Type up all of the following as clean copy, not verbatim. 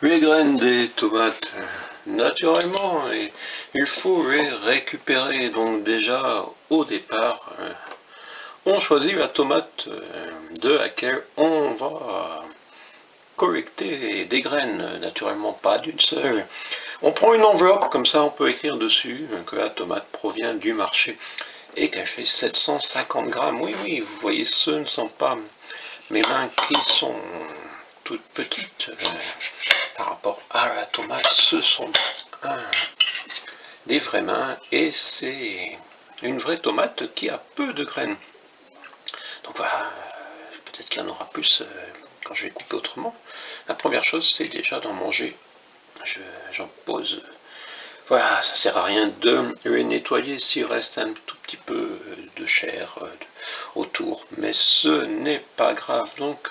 les graines des tomates naturellement, et il faut les récupérer. Donc déjà au départ, on choisit la tomate de laquelle on va collecter des graines, naturellement pas d'une seule. On prend une enveloppe, comme ça on peut écrire dessus que la tomate provient du marché et qu'elle fait 750 grammes. Oui, oui, vous voyez, ce ne sont pas mes mains qui sont toutes petites par rapport à la tomate, ce sont des vraies mains et c'est une vraie tomate qui a peu de graines. Donc voilà, peut-être qu'il y en aura plus quand je vais couper autrement. La première chose, c'est déjà d'en manger. J'en pose. Voilà, ça sert à rien de les nettoyer s'il reste un tout petit peu de chair autour, mais ce n'est pas grave. Donc,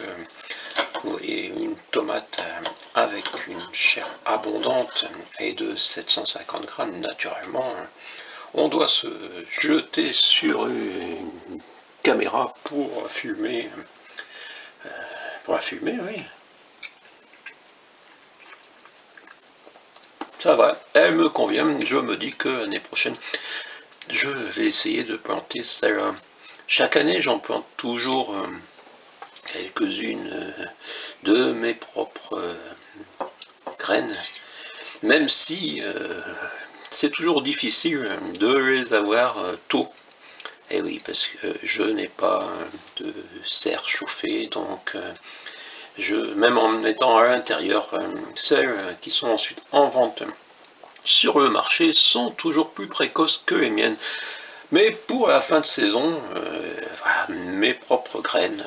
vous voyez, une tomate avec une chair abondante et de 750 grammes, naturellement, on doit se jeter sur une caméra pour fumer. Pour la fumer, oui. Ça va, elle me convient. Je me dis que l'année prochaine, je vais essayer de planter celle-là. Chaque année, j'en plante toujours quelques-unes de mes propres graines, même si c'est toujours difficile de les avoir tôt. Et oui, parce que je n'ai pas de serre chauffée, donc même en étant à l'intérieur, celles qui sont ensuite en vente sur le marché sont toujours plus précoces que les miennes. Mais pour la fin de saison, voilà, mes propres graines.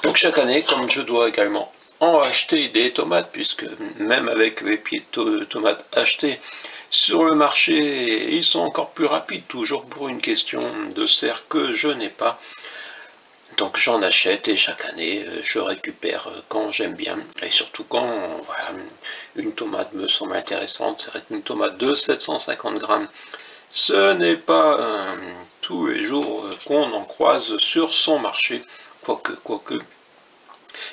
Donc chaque année, comme je dois également en acheter des tomates, puisque même avec les pieds de tomates achetés sur le marché, ils sont encore plus rapides, toujours pour une question de serre que je n'ai pas. Donc j'en achète et chaque année je récupère quand j'aime bien, et surtout quand voilà, une tomate me semble intéressante. Une tomate de 750 grammes, ce n'est pas tous les jours qu'on en croise sur son marché, quoique.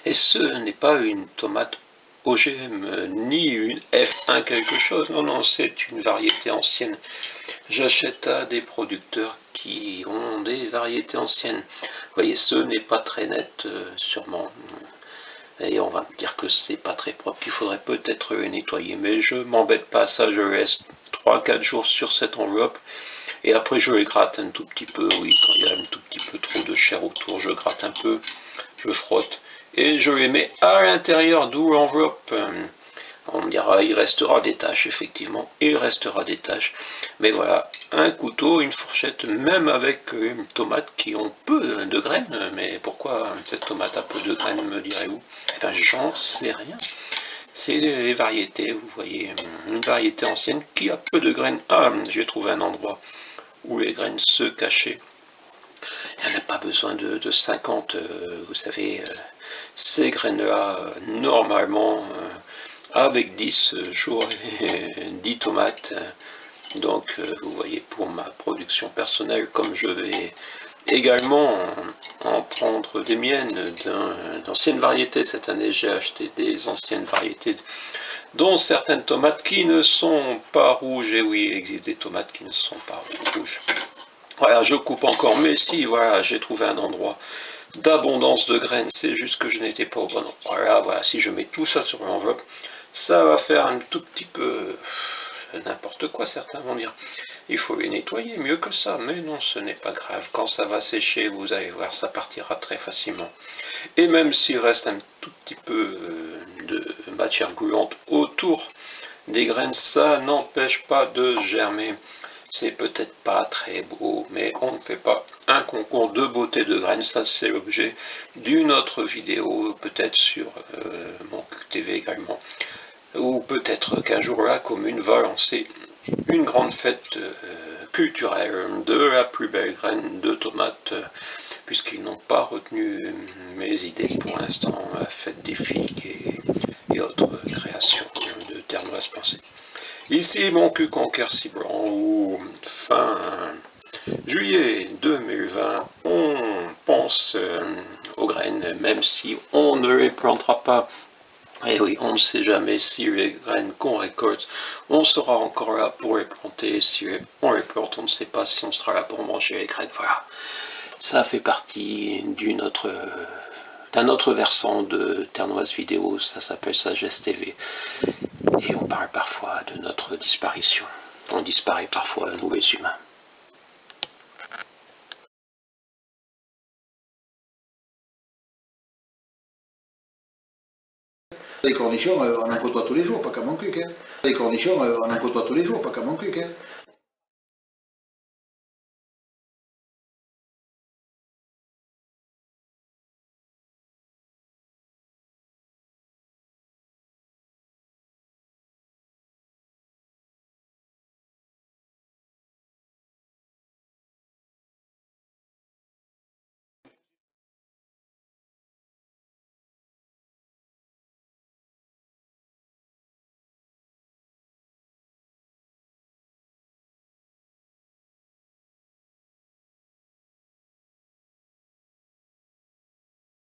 Et ce n'est pas une tomate OGM, ni une F1 quelque chose, non, non, c'est une variété ancienne. J'achète à des producteurs qui ont des variétés anciennes. Vous voyez, ce n'est pas très net, sûrement. Et on va me dire que c'est pas très propre, qu'il faudrait peut-être les nettoyer. Mais je m'embête pas, ça je laisse 3-4 jours sur cette enveloppe. Et après je les gratte un tout petit peu, oui, quand il y a un tout petit peu trop de chair autour, je gratte un peu, je frotte. Et je les mets à l'intérieur, d'où l'enveloppe. On me dira, il restera des taches, effectivement, il restera des taches. Mais voilà, un couteau, une fourchette, même avec une tomate qui ont peu de graines. Mais pourquoi cette tomate a peu de graines, me direz-vous? Eh bien, j'en sais rien. C'est les variétés, vous voyez, une variété ancienne qui a peu de graines. Ah, j'ai trouvé un endroit où les graines se cachaient. Il n'y en a pas besoin de 50, vous savez, ces graines-là, normalement, avec 10, j'aurai 10 tomates. Donc, vous voyez, pour ma production personnelle, comme je vais également en prendre des miennes d'anciennes variétés. Cette année, j'ai acheté des anciennes variétés, dont certaines tomates qui ne sont pas rouges. Et oui, il existe des tomates qui ne sont pas rouges. Voilà, je coupe encore, mais si, voilà, j'ai trouvé un endroit d'abondance de graines, c'est juste que je n'étais pas au bon endroit. Voilà, si je mets tout ça sur l'enveloppe, ça va faire un tout petit peu n'importe quoi, certains vont dire. Il faut les nettoyer, mieux que ça, mais non, ce n'est pas grave. Quand ça va sécher, vous allez voir, ça partira très facilement. Et même s'il reste un tout petit peu de matière gluante autour des graines, ça n'empêche pas de germer. C'est peut-être pas très beau, mais on ne fait pas un concours de beauté de graines. Ça, c'est l'objet d'une autre vidéo, peut-être sur mon QTV également. Ou peut-être qu'un jour la commune va lancer une grande fête culturelle de la plus belle graine de tomates, puisqu'ils n'ont pas retenu mes idées pour l'instant, la fête des figues et autres créations de ternoise pensée. Ici mon cul conquer si blanc, où fin juillet 2020, on pense aux graines, même si on ne les plantera pas Et oui, on ne sait jamais si les graines qu'on récolte, on sera encore là pour les planter. Si on les plante, on ne sait pas si on sera là pour manger les graines. Voilà, ça fait partie d'un autre versant de Ternoise Vidéo, ça s'appelle Sagesse TV. Et on parle parfois de notre disparition. On disparaît parfois, nous les humains. Les cornichons, on en côtoie tous les jours, pas qu'à mon cul, hein. Les cornichons, on en côtoie tous les jours, pas qu'à mon cul, hein.